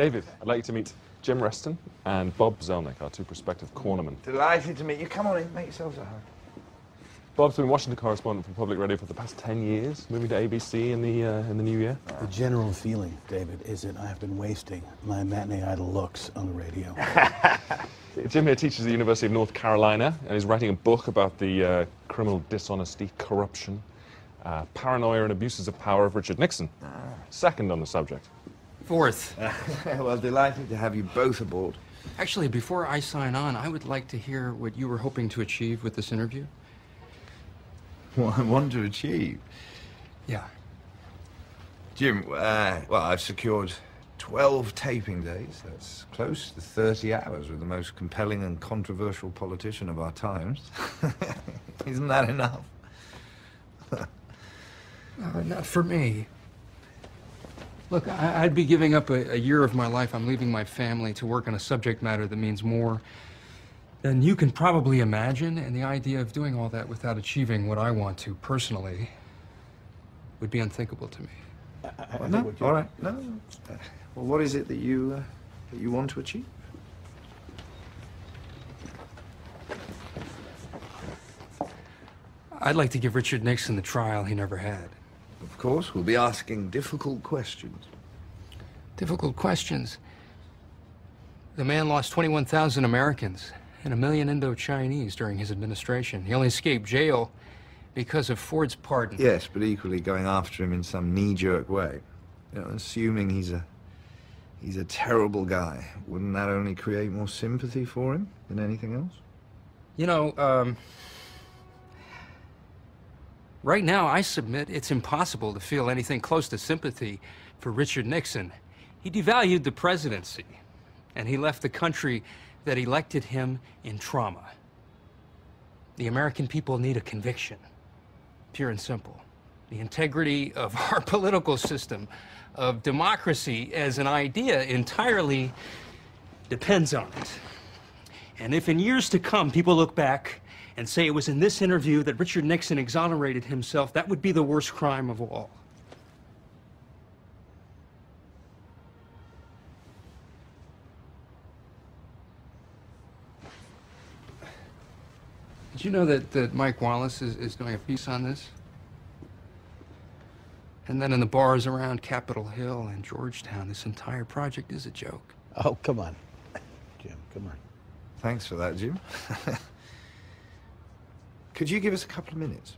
David, I'd like you to meet Jim Reston and Bob Zelnick, our two prospective cornermen. Delighted to meet you. Come on in, make yourselves at home. Bob's been Washington correspondent for Public Radio for the past 10 years, moving to ABC in the new year. The general feeling, David, is that I have been wasting my matinee idol looks on the radio. Jim here teaches at the University of North Carolina, and he's writing a book about the criminal dishonesty, corruption, paranoia and abuses of power of Richard Nixon. Second on the subject. Fourth. Well, delighted to have you both aboard. Actually, before I sign on, I would like to hear what you were hoping to achieve with this interview. What I want to achieve? Yeah. Jim, well, I've secured 12 taping days. That's close to 30 hours with the most compelling and controversial politician of our times. Isn't that enough? Not for me. Look, I'd be giving up a year of my life. I'm leaving my family to work on a subject matter that means more than you can probably imagine, and the idea of doing all that without achieving what I want to personally would be unthinkable to me. No, all right, no. Well, what is it that you want to achieve? I'd like to give Richard Nixon the trial he never had. Of course, we'll be asking difficult questions. Difficult questions. The man lost 21,000 Americans and 1 million Indo-Chinese during his administration. He only escaped jail because of Ford's pardon. Yes, but equally going after him in some knee-jerk way. You know, assuming he's a terrible guy. Wouldn't that only create more sympathy for him than anything else? You know, right now I submit it's impossible to feel anything close to sympathy for Richard Nixon. He devalued the presidency, and he left the country that elected him in trauma. The American people need a conviction, pure and simple. The integrity of our political system, of democracy as an idea, entirely depends on it. And if in years to come people look back and say it was in this interview that Richard Nixon exonerated himself, that would be the worst crime of all. Did you know that Mike Wallace is doing a piece on this? And then in the bars around Capitol Hill and Georgetown, this entire project is a joke. Oh, come on, Jim, come on. Thanks for that, Jim. Could you give us a couple of minutes?